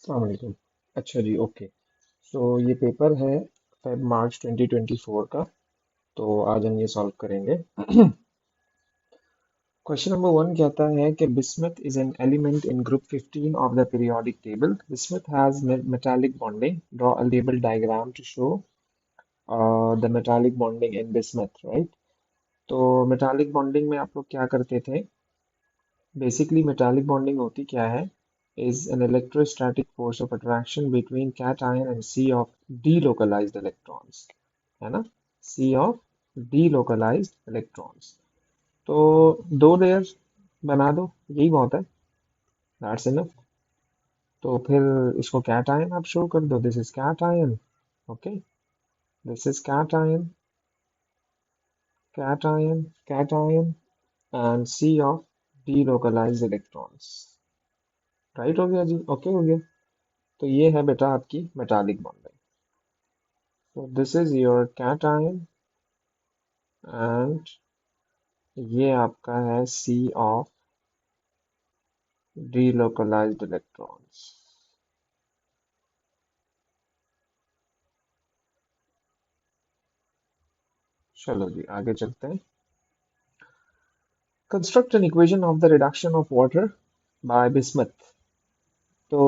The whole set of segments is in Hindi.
अस्सलाम वालेकुम। अच्छा जी, ओके। सो ये पेपर है फेब मार्च 2024 का। तो आज हम ये सॉल्व करेंगे। क्वेश्चन नंबर वन कहता है कि bismuth is an element in group 15 of the periodic table. Bismuth has metallic bonding. Draw a label diagram to show the metallic bonding in bismuth, right? तो metallic bonding में आप लोग क्या करते थे? बेसिकली मेटालिक बॉन्डिंग होती क्या है? Is an electrostatic force of attraction between cation and sea of delocalized electrons, है ना? Sea of delocalized electrons. तो दो लेयर्स बना दो, यही बहुत है। That's enough. तो फिर इसको कैटायन आप शो कर दो, this is cation. Okay, this is cation, cation, cation and sea of delocalized electrons. Right हो गया जी, ओके हो गया। तो ये है बेटा आपकी मेटालिक बॉन्डिंग। तो this is your cation and ये आपका है सी ऑफ डीलोकलाइज्ड इलेक्ट्रॉन्स। चलो जी आगे चलते हैं। Construct an equation of the reduction of water bye bismuth. तो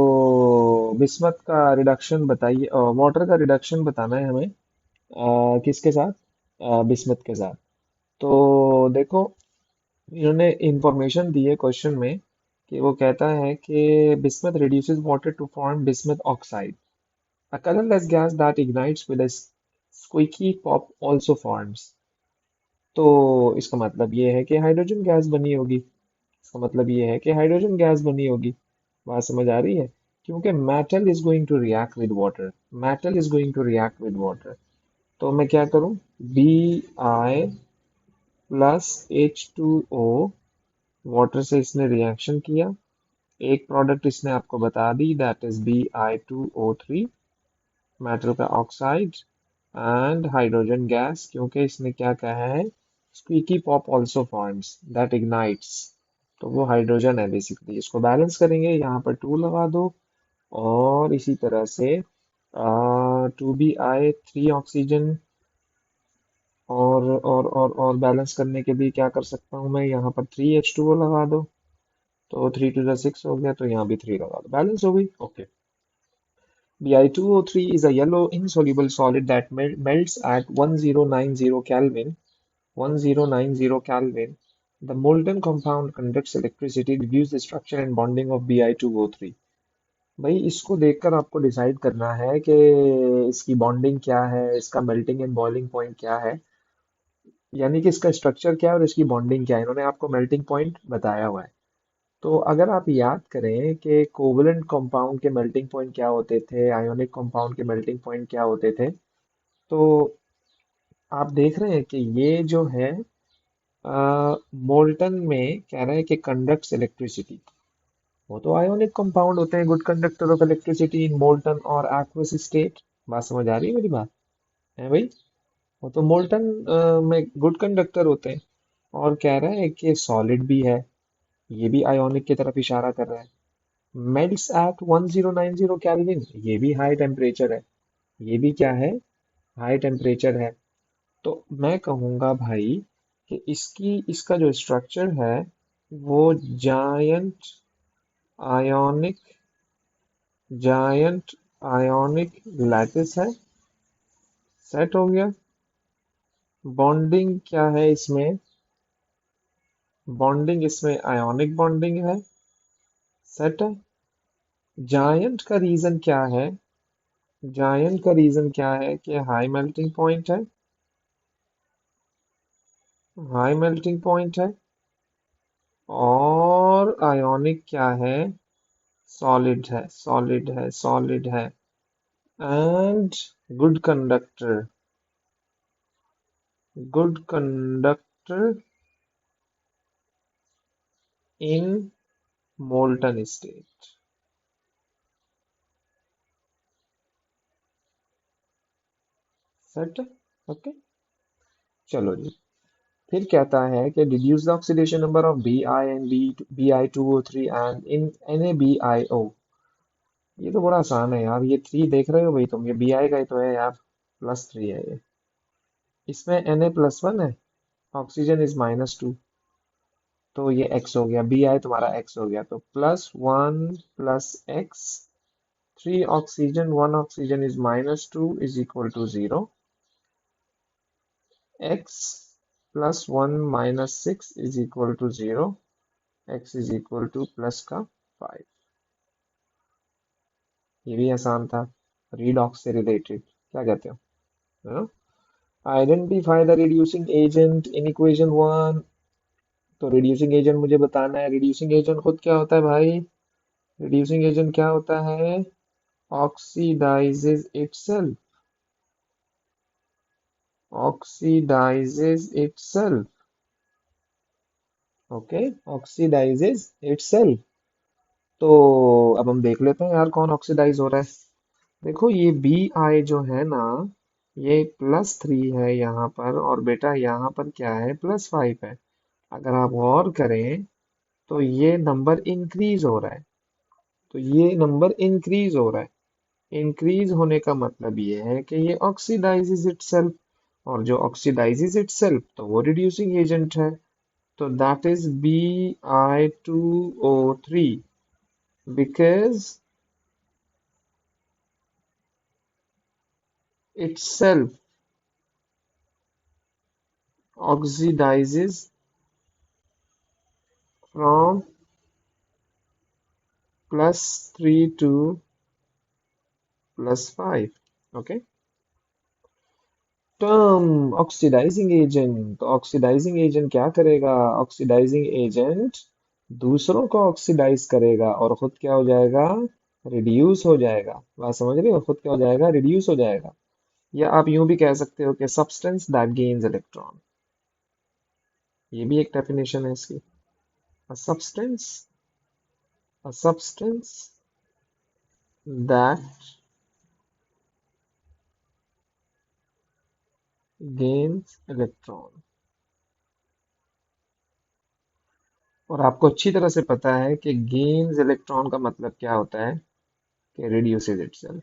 बिस्मथ का रिडक्शन बताइए, वाटर का रिडक्शन बताना है हमें। किसके साथ? बिस्मथ के साथ। तो देखो, इन्होंने इंफॉर्मेशन दी है क्वेश्चन में कि वो कहता है कि bismuth reduces water to form bismuth oxide. A colorless gas that ignites with a squeaky pop also forms. तो इसका मतलब ये है कि हाइड्रोजन गैस बनी होगी। इसका मतलब ये है कि हाइड्रोजन गैस बनी होगी। बात समझ आ रही है? क्योंकि metal is going to react with water. Metal is going to react with water. तो मैं क्या करूं? Bi प्लस H2O, वाटर से इसने रिएक्शन किया, एक प्रोडक्ट इसने आपको बता दी, दैट इज Bi2O3, मेटल का ऑक्साइड एंड हाइड्रोजन गैस, क्योंकि इसने क्या कहा है? Squeaky pop also forms that ignites. तो वो हाइड्रोजन है बेसिकली। इसको बैलेंस करेंगे, यहाँ पर 2 लगा दो। और इसी तरह से 2Bi 3 ऑक्सीजन। और बैलेंस करने के लिए क्या कर सकता हूँ मैं? यहाँ पर 3H2O लगा दो। तो 3 to the 6 हो गया, तो यहाँ भी 3 लगा दो, बैलेंस हो गई। Okay. Bi2O3 is a yellow insoluble solid that melts at 1090 Kelvin. 1090 Kelvin. The molten compound conducts electricity, reduce the structure and bonding of Bi2O3. भाई इसको देखकर आपको डिसाइड करना है कि इसकी बॉन्डिंग क्या है, इसका मेल्टिंग एंड बॉइलिंग पॉइंट क्या है, यानी कि इसका स्ट्रक्चर क्या है और इसकी बॉन्डिंग क्या है। इन्होंने आपको मेल्टिंग पॉइंट बताया हुआ है। तो अगर आप याद करें कि कोवलेंट कंपाउंड के मेल्टिंग पॉइंट क्या होते थे, आयोनिक कंपाउंड के मेल्टिंग पॉइंट क्या होते थे, तो आप देख रहे हैं कि ये जो है मोल्टन में कह रहे हैं कि कंडक्ट्स इलेक्ट्रिसिटी। वो तो आयोनिक कंपाउंड होते हैं, good conductor of electricity in molten और एक्वस स्टेट। बात समझ आ रही है मेरी बात? है भाई? वो तो मोल्टन में गुड कंडक्टर होते हैं। और कह रहा है कि सॉलिड भी है, ये भी आयोनिक की तरफ इशारा कर रहा है। मेल्ट्स एट 1090 केल्विन, ये भी हाई टेम्परेचर है। ये भी क्या है? हाई टेम्परेचर है। तो मैं कहूंगा भाई कि इसका जो स्ट्रक्चर है वो giant ionic giant ionic lattice है। सेट हो गया। बॉन्डिंग क्या है इसमें? बॉन्डिंग इसमें आयोनिक बॉन्डिंग है। सेट है। जायंट का रीजन क्या है? जायंट का रीजन क्या है कि हाई मेल्टिंग पॉइंट है। हाई मेल्टिंग पॉइंट है। और आयोनिक क्या है? सॉलिड है, सॉलिड है, सॉलिड है। And good conductor, good conductor in molten state. Set. Okay. चलो जी। फिर कहता है कि deduce the oxidation number of Bi and Bi2O3 and in NaBiO। ये तो बड़ा आसान है यार, ये 3 देख रहे हो भाई तुम, ये बी आई का ही तो है यार, +3 है ये। इसमें Na+1 है, ऑक्सीजन इज -2, तो ये x हो गया, बी आई तुम्हारा x हो गया, तो +1 +x, 3 oxygen 1 oxygen is -2 is equal to 0, x +1 - 6 is equal to 0, x is equal to plus का 5। ये भी आसान था, रीडॉक्स से रिलेटेड, क्या कहते हो? Identify the reducing agent in equation 1। तो रिड्यूसिंग एजेंट मुझे बताना है, रिड्यूसिंग एजेंट खुद क्या होता है भाई? रिड्यूसिंग एजेंट क्या होता है? Oxidises itself, oxidises itself, okay, oxidises itself. तो अब हम देख लेते हैं यार कौन ऑक्सीडाइज हो रहा है। देखो ये बी आई जो है ना, ये +3 है यहाँ पर, और बेटा यहाँ पर क्या है, +5 है। अगर आप गौर करें तो ये नंबर इंक्रीज हो रहा है, तो ये नंबर इंक्रीज हो रहा है। इंक्रीज होने का मतलब ये है कि ये ऑक्सीडाइजेज इटसेल्फ, और जो ऑक्सीडाइजेज इटसेल्फ तो वो रिड्यूसिंग एजेंट है, तो that is Bi2O3, because itself oxidizes from +3 to +5, okay। Term oxidizing agent, तो ऑक्सीडाइजिंग एजेंट क्या करेगा? ऑक्सीडाइजिंग एजेंट दूसरों को ऑक्सीडाइज करेगा और खुद क्या हो जाएगा? रिड्यूस हो जाएगा। बात समझ रहे हो? खुद क्या हो जाएगा? रिड्यूस हो जाएगा। या आप यूं भी कह सकते हो कि सब्सटेंस दैट गेन्स इलेक्ट्रॉन, ये भी एक डेफिनेशन है इसकी। A substance, a substance that gains electron. और आपको अच्छी तरह से पता है कि गेन्स इलेक्ट्रॉन का मतलब क्या होता है, कि reduces itself।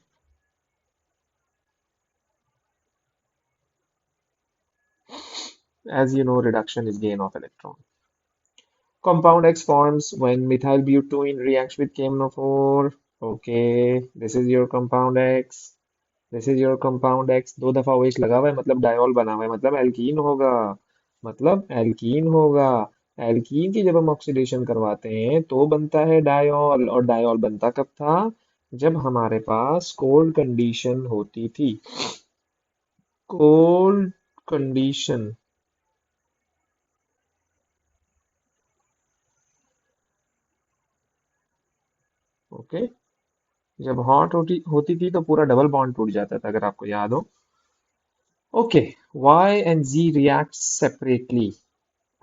As you know, reduction is gain of electron. Compound X forms when methyl butene reacts with KMnO4। Okay, this is your compound X, this is your compound X। 2 दफा OH लगा हुआ है मतलब डायॉल बना हुआ है, मतलब एल्कीन होगा, मतलब एल्कीन होगा। एल्कीन की जब हम ऑक्सीडेशन करवाते हैं तो बनता है डायॉल, और डायॉल बनता कब था? जब हमारे पास कोल्ड कंडीशन होती थी, कोल्ड कंडीशन, ओके। जब हॉट होती होती थी तो पूरा डबल बॉन्ड टूट जाता था, अगर आपको याद हो। Okay, Y and Z react separately.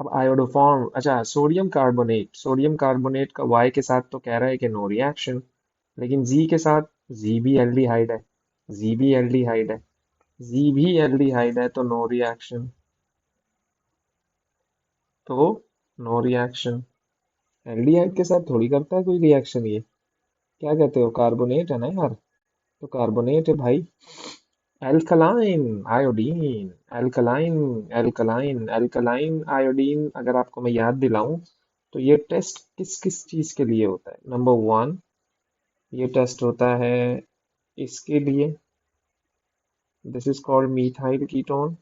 अब आयोडोफॉर्म, अच्छा सोडियम कार्बोनेट, सोडियम कार्बोनेट का Y के साथ तो कह रहा है कि नो रिएक्शन, लेकिन Z के साथ, Z भी एल्डिहाइड है, Z भी एल्डिहाइड है, Z भी एल्डिहाइड है, तो नो रिएक्शन, तो नो रिएक्शन। एल्डिहाइड के साथ थोड़ी करता है कोई रिएक्शन ये, क्या कहते हो? कार्बोनेट है ना यार, तो कार्बोनेट है भाई। Alkaline iodine, alkaline, alkaline, alkaline iodine, अगर आपको मैं याद दिलाऊं तो ये टेस्ट किस किस चीज के लिए होता है? नंबर 1, ये टेस्ट होता है इसके लिए, this is called methyl ketone.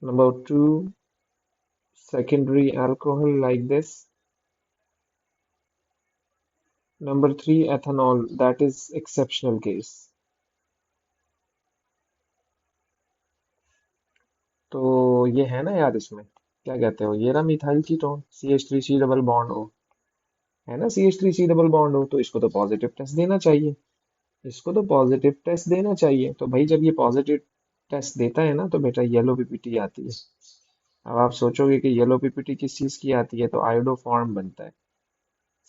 Number 2, secondary alcohol like this। Number 3, ethanol, that is exceptional case। तो ये है ना यार, इसमें क्या कहते हो, ये रहा methyl ketone, CH3C double bond हो, है ना, CH3C डबल बॉन्ड हो, तो इसको तो पॉजिटिव टेस्ट देना चाहिए, इसको तो पॉजिटिव टेस्ट देना चाहिए। तो भाई जब ये पॉजिटिव टेस्ट देता है ना, तो बेटा येलो पीपीटी आती है। अब आप सोचोगे कि येलो पीपीटी किस चीज की आती है, तो आयोडो फॉर्म बनता है,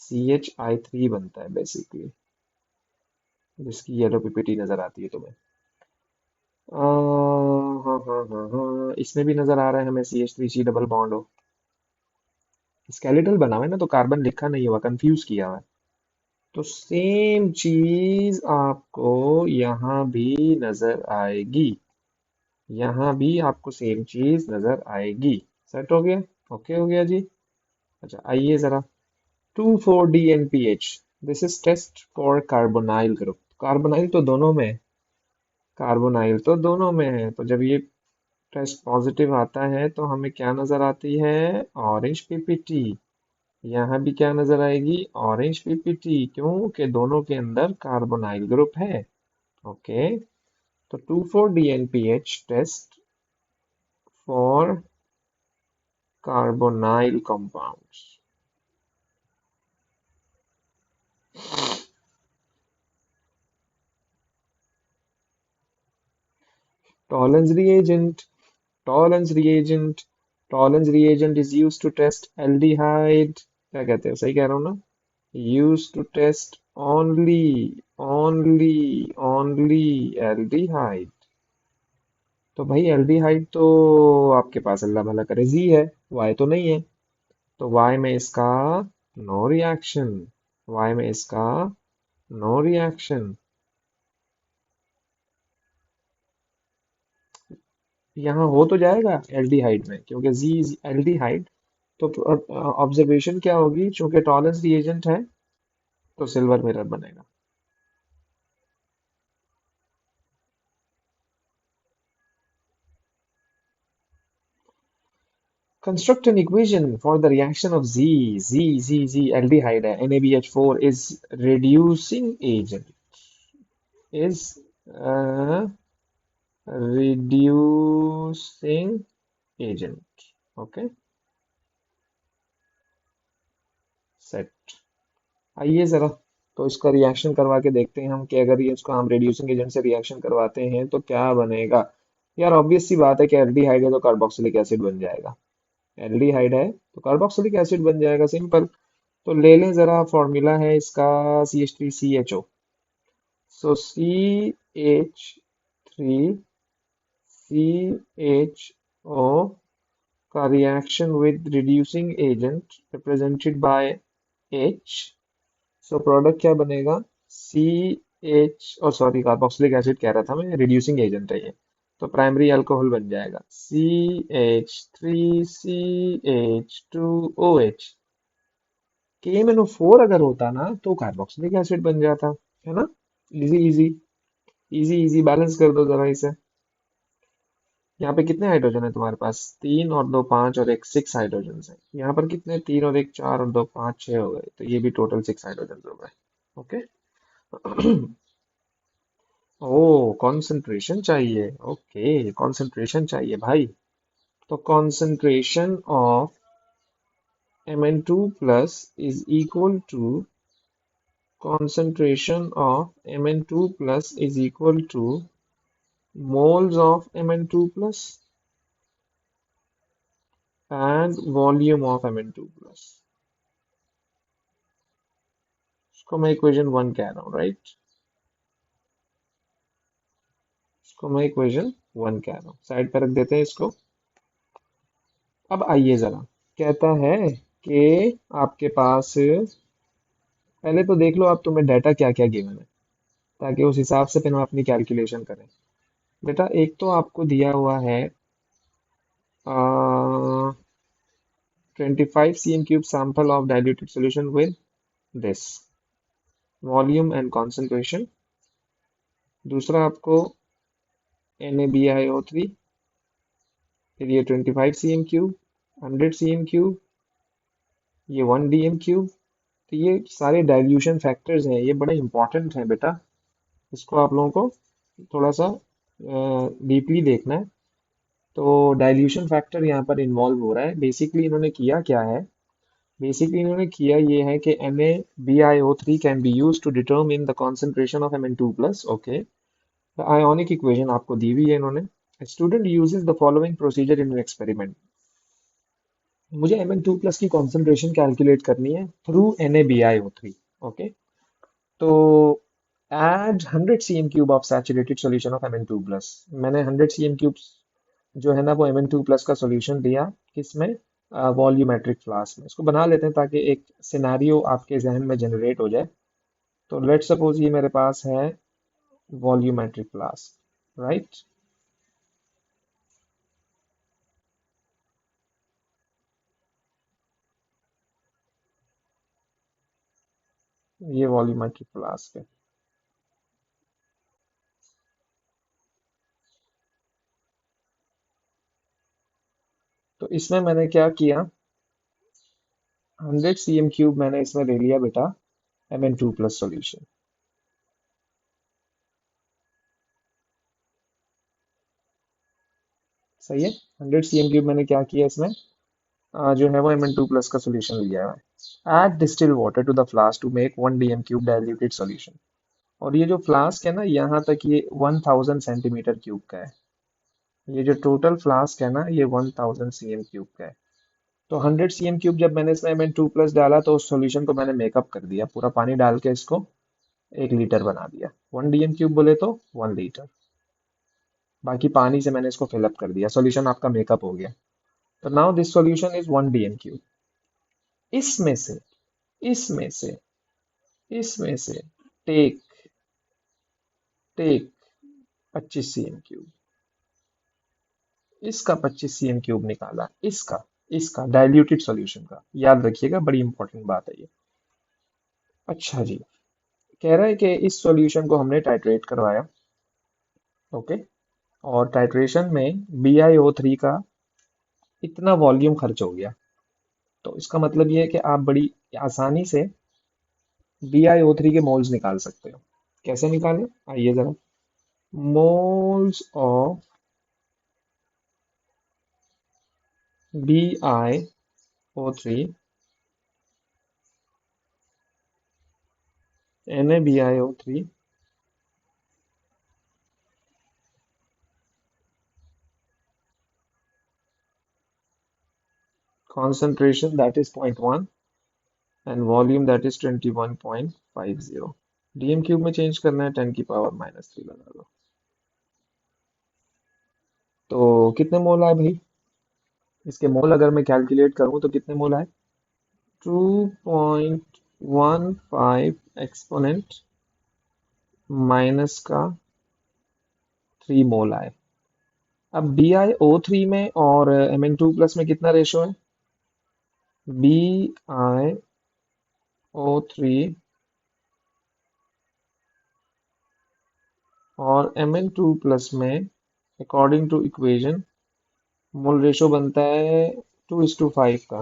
CHI3 बनता है बेसिकली, जिसकी येलो पीपीटी नजर आती है तुम्हें। हाँ हाँ हाँ हाँ, इसमें भी नजर आ रहा है हमें CH3C डबल बॉन्ड हो। स्केलेटल बना हुआ है ना, तो कार्बन लिखा नहीं हुआ, कंफ्यूज किया हुआ है। तो सेम चीज आपको यहाँ भी नजर आएगी। यहाँ भी आपको सेम चीज नजर आएगी। सेट हो गया? ओके हो गया जी। अच्छा आइए जरा, 2,4-DNPH, this is test for carbonyl group. Carbonyl तो दोनों में है, कार्बोनाइल तो दोनों में है। तो जब ये टेस्ट पॉजिटिव आता है तो हमें क्या नजर आती है? Orange PPT. यहाँ भी क्या नजर आएगी? Orange PPT. क्यों? कि दोनों के अंदर कार्बोनाइल ग्रुप है। ओके, तो 2,4-DNPH test for carbonyl compounds. Tollens reagent, Tollens reagent, Tollens reagent is used to test aldehyde. क्या कहते हैं, सही कह रहा हूँ ना? Used to test only aldehyde. तो भाई एल्डिहाइड तो आपके पास अल्लाह भला करे जी है, वाई तो नहीं है। तो वाई में इसका नो रिएक्शन, वाई में इसका नो रिएक्शन। यहाँ हो तो जाएगा एल्डिहाइड में, क्योंकि जी इज एल्डिहाइड। तो ऑब्जर्वेशन क्या होगी? चूंकि टॉलेंस रिएजेंट है तो सिल्वर मिरर बनेगा। Construct an equation for the reaction of G aldehyde है, NaBH4 is reducing agent, is reducing agent. Okay, set. आइए जरा, तो इसका रिएक्शन करवा के देखते हैं हम कि अगर ये इसको हम रिड्यूसिंग एजेंट से रिएक्शन करवाते हैं तो क्या बनेगा। यार ऑब्वियस सी बात है कि एल्डिहाइड है तो कार्बोक्सिलिक एसिड बन जाएगा। एल्डिहाइड है तो कार्बोक्सिलिक एसिड बन जाएगा, सिंपल। तो ले लें जरा, फॉर्मूला है इसका CH3CHO। सो CH3CHO का reaction with reducing agent represented by H। So product क्या बनेगा? सी एच, और सॉरी कार्बोक्सिलिक एसिड कह रहा था मैं, रिड्यूसिंग एजेंट है ये। तो प्राइमरी अल्कोहल बन जाएगा CH3CH2OH। KMnO4 अगर होता ना तो कार्बोक्सिलिक एसिड बन जाता, है ना? Easy easy, easy easy. Balance कर दो जरा इसे। यहाँ पे कितने हाइड्रोजन है तुम्हारे पास? तीन और दो पांच और एक सिक्स हाइड्रोजन है। यहाँ पर कितने? तीन और एक चार और दो पांच छह हो गए, तो ये भी टोटल सिक्स हाइड्रोजन हो गए। ओके। ओ, कंसंट्रेशन चाहिए। ओके, कंसंट्रेशन चाहिए भाई। तो concentration of Mn2 plus is equal to, concentration of Mn2 plus is equal to moles of Mn2 plus and volume of Mn2 plus। इसको मैं इक्वेशन वन कह रहा हूँ, राइट? इसको मैं इक्वेशन वन कह रहा हूँ, साइड पर रख देते हैं इसको। अब आइए जरा, कहता है कि आपके पास पहले तो देख लो आप, तुम्हें डाटा क्या क्या गिवन है, ताकि उस हिसाब से फिर हम अपनी कैलकुलेशन करें। बेटा एक तो आपको दिया हुआ है 25 cm cube sample of diluted solution with this volume and concentration। दूसरा आपको NaBiO3, फिर ये 25 cm क्यूब, 100 cm क्यूब, ये 1 dm क्यूब। तो ये सारे डाइल्यूशन फैक्टर्स हैं, ये बड़े इंपॉर्टेंट हैं बेटा। इसको आप लोगों को थोड़ा सा डीपली देखना है। तो डाइल्यूशन फैक्टर यहाँ पर इन्वॉल्व हो रहा है। बेसिकली इन्होंने किया क्या है? बेसिकली इन्होंने किया ये है कि NaBiO3 can be use to determine the concentration of Mn2 plus. Okay, the ionic equation आपको दी हुई है इन्होंने। Student uses the following procedure in experiment. मुझे Mn2 प्लस की कॉन्सेंट्रेशन कैलकुलेट करनी है थ्रू NaBiO3। ओके, तो add 100 cm cube of saturated solution of Mn2 plus. मैंने 100 cm क्यूब जो है ना वो Mn2 प्लस का सॉल्यूशन दिया, किसमें? वॉल्यूमेट्रिक फ्लास्क में। इसको बना लेते हैं ताकि एक सिनेरियो आपके जहन में जनरेट हो जाए। तो लेट सपोज ये मेरे पास है वॉल्यूमेट्रिक फ्लास्क, राइट। ये वॉल्यूमेट्रिक फ्लास्क है। तो इसमें मैंने क्या किया, 100 cm³ मैंने इसमें ले लिया बेटा Mn2+ सॉल्यूशन। सही है। 100 cm³ मैंने क्या किया इसमें, जो है वो Mn2+ का सॉल्यूशन लिया है। Add distil water to the flask to make 1 dm³ diluted solution. और ये जो फ्लास्क है ना, यहाँ तक ये 1000 cm³ का है। ये जो टोटल फ्लास्क है ना, ये 1000 cm³ का है। तो 100 cm³ जब मैंने इसमें Mn2+ डाला तो उस सॉल्यूशन को मैंने मेकअप कर दिया, पूरा पानी डाल के इसको 1 लीटर बना दिया। 1 dm³ बोले तो 1 लीटर। बाकी पानी से मैंने इसको फिलअप कर दिया, सॉल्यूशन आपका मेकअप हो गया। तो now this solution is 1 dm³। इसमें से इसमें से इसमें से टेक टेक 25 cm³। इसका 25 cm³ निकाला, इसका इसका डाइल्यूटेड सॉल्यूशन का, याद रखिएगा बड़ी इंपॉर्टेंट बात है ये। अच्छा जी, कह रहा है कि इस सॉल्यूशन को हमने टाइट्रेट करवाया। ओके। और टाइट्रेशन में BiO3 का इतना वॉल्यूम खर्च हो गया। तो इसका मतलब ये है कि आप बड़ी आसानी से BiO3 के मोल्स निकाल सकते हो। कैसे निकालें, आइए जरा। Moles of BiO3, NaBiO3 concentration that is 0.1 and volume that is 21.50। DM³ में चेंज करना है, 10⁻³ लगा लो। तो कितने मोल आए भाई, इसके मोल अगर मैं कैलकुलेट करूं तो कितने मोल आए, 2.15 एक्सपोनेंट माइनस का 3 मोल आए। अब BiO3 में और Mn2+ में कितना रेशो है, BiO3 और Mn2+ में according to equation mole ratio बनता है 2:5 का,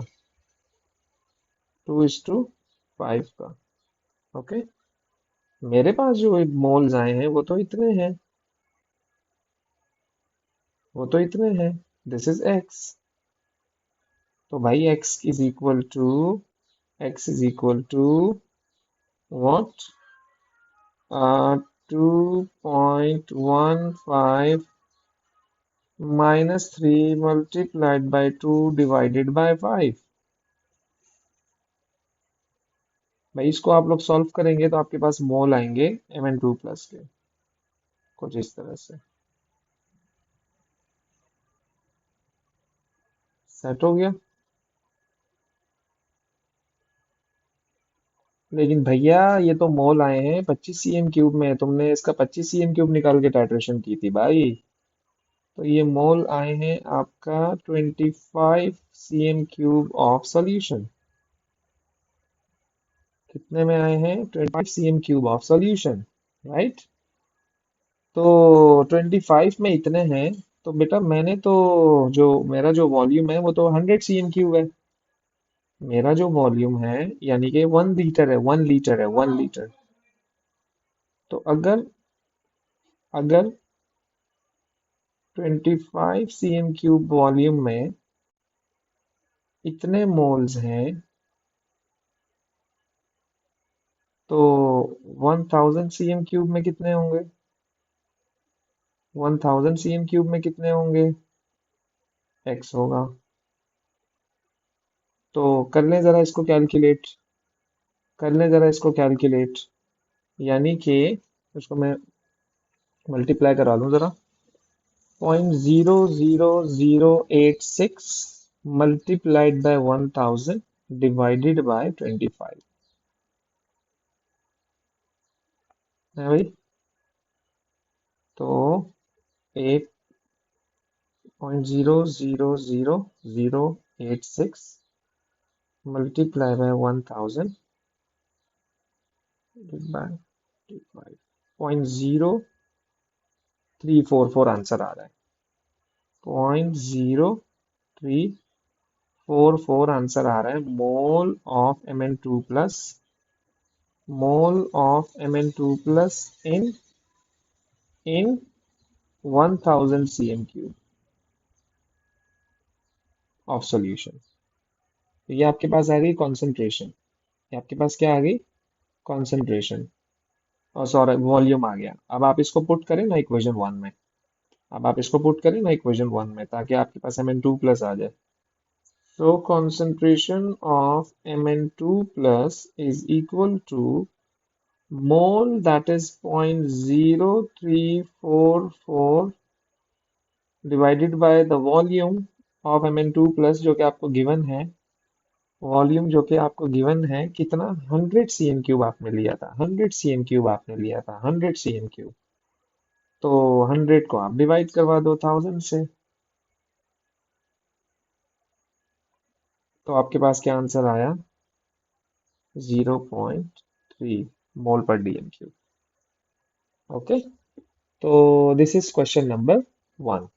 2:5 का। ओके। मेरे पास जो मोल्स आए हैं वो तो इतने हैं, वो तो इतने हैं। This is x. तो भाई x इज इक्वल टू what, 2.15 -3 multiplied by 2 divided by 5। भाई इसको आप लोग सॉल्व करेंगे तो आपके पास मोल आएंगे Mn2+ के, कुछ इस तरह से। सेट हो गया। लेकिन भैया ये तो मोल आए हैं 25 cm³ में, तुमने इसका 25 cm³ निकाल के टाइट्रेशन की थी भाई। तो ये मोल आए हैं आपका 25 cm³ ऑफ सॉल्यूशन। कितने में आए हैं, 25 cm³ ऑफ सॉल्यूशन, राइट। तो 25 में इतने हैं। तो बेटा मैंने तो, जो मेरा जो वॉल्यूम है वो तो 100 cm³ है। मेरा जो वॉल्यूम है यानी कि 1 लीटर है, 1 लीटर है, 1 लीटर। तो अगर अगर 25 cm³ वॉल्यूम में इतने मोल्स हैं तो 1000 cm³ में कितने होंगे, 1000 cm³ में कितने होंगे, x होगा। तो कर लें जरा इसको कैलकुलेट, कर लें जरा इसको कैलकुलेट। यानी कि इसको मैं मल्टीप्लाई करा लूं जरा, 0.00086 मल्टीप्लाइड बाय 1000 डिवाइडेड बाय 25। है भाई। तो 8.000086 मल्टीप्लाई बाय 1000 बाय 5.0344 आंसर आ रहा है। 0.0344 आंसर आ रहा है। Mole of Mn2 plus in 1000 cm cube of solution. तो ये आपके पास आ गई कॉन्सेंट्रेशन। ये आपके पास क्या आ गई? कॉन्सेंट्रेशन। और सॉरी, वॉल्यूम आ गया। अब आप इसको पुट करें ना इक्वेशन वन में। अब आप इसको पुट करें ना इक्वेशन वन में, ताकि आपके पास Mn2 प्लस आ जाए। So concentration of Mn2 plus is equal to mole, that is 0.0344 divided by the volume of Mn2 plus जो कि आपको गिवन है। वॉल्यूम जो कि आपको गिवन है कितना? 100 cm क्यूब आपने लिया था। 100 cm क्यूब आपने लिया था। 100 cm क्यूब। तो 100 को आप डिवाइड करवा दो 1000 से। तो आपके पास क्या आंसर आया? 0.3 मोल पर डीएम क्यूब। ओके। तो दिस इज क्वेश्चन नंबर 1।